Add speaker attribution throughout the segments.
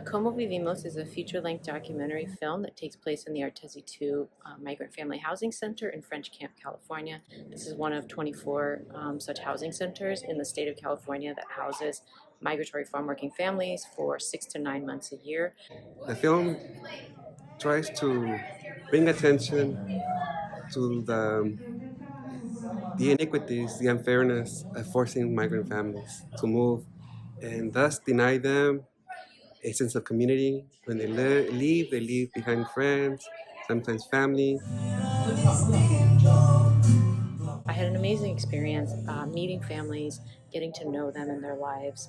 Speaker 1: Cómo Vivimos is a feature-length documentary film that takes place in the Artesi 2 Migrant Family Housing Center in French Camp, California. This is one of 24 such housing centers in the state of California that houses migratory farm working families for 6 to 9 months a year.
Speaker 2: The film tries to bring attention to the inequities, the unfairness of forcing migrant families to move and thus deny them a sense of community. When they leave, they leave behind friends, sometimes family.
Speaker 1: I had an amazing experience meeting families, getting to know them in their lives,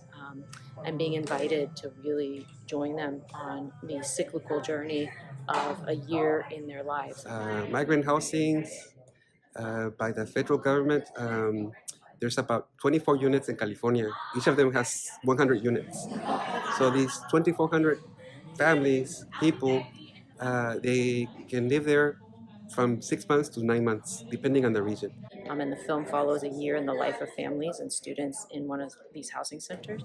Speaker 1: and being invited to really join them on the cyclical journey of a year in their lives.
Speaker 2: Migrant housing by the federal government. There's about 24 units in California. Each of them has 100 units. So these 2,400 families, people, they can live there from 6 months to 9 months, depending on the region.
Speaker 1: And the film follows a year in the life of families and students in one of these housing centers.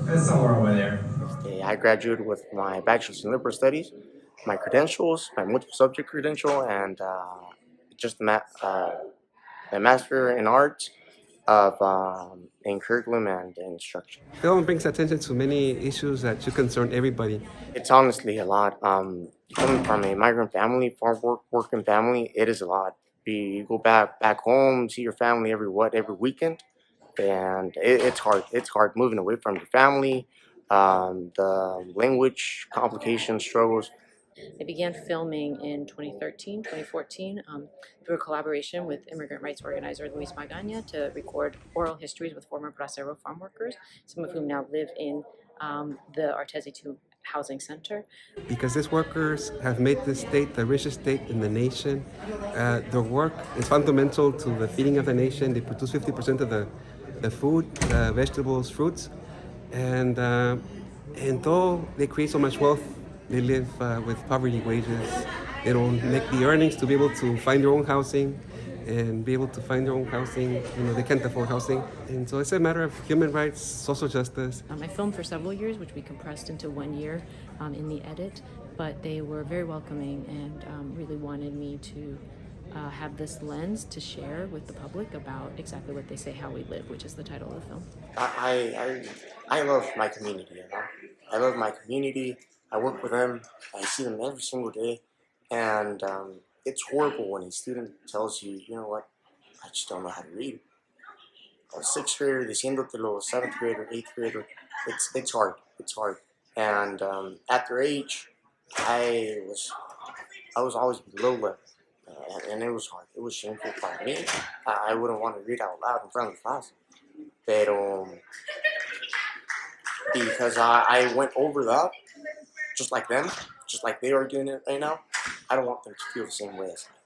Speaker 3: That's somewhere over there.
Speaker 4: I graduated with my bachelor's in liberal studies, my credentials, my multiple subject credential, and just a master in arts of in curriculum and instruction.
Speaker 2: Film brings attention to many issues that should concern everybody.
Speaker 4: It's honestly a lot. Coming from a migrant family, working family, it is a lot. You go back home, see your family every weekend, and it's hard. It's hard moving away from your family. The language complications, struggles.
Speaker 1: I began filming in 2013, 2014 through a collaboration with immigrant rights organizer Luis Magana to record oral histories with former bracero farm workers, some of whom now live in the Artesi 2 housing center.
Speaker 2: Because these workers have made this state the richest state in the nation. Their work is fundamental to the feeding of the nation. They produce 50% of the food, the vegetables, fruits. And though they create so much wealth, they live with poverty wages. They don't make the earnings to be able to find their own housing and be able to find their own housing. They can't afford housing. And so it's a matter of human rights, social justice.
Speaker 1: I filmed for several years, which we compressed into 1 year in the edit, but they were very welcoming and really wanted me to have this lens to share with the public about exactly what they say, how we live, which is the title of the film.
Speaker 4: I love my community, I love my community. I work with them. I see them every single day. And it's horrible when a student tells you, you know what, I just don't know how to read. A 6th grader, diciéndotelo, 7th grader, 8th grader, it's hard. It's hard. And at their age, I was always below them. And it was hard. It was shameful for me. I wouldn't want to read out loud in front of the class. Pero because I went over that, just like them, just like they are doing it right now, I don't want them to feel the same way as me.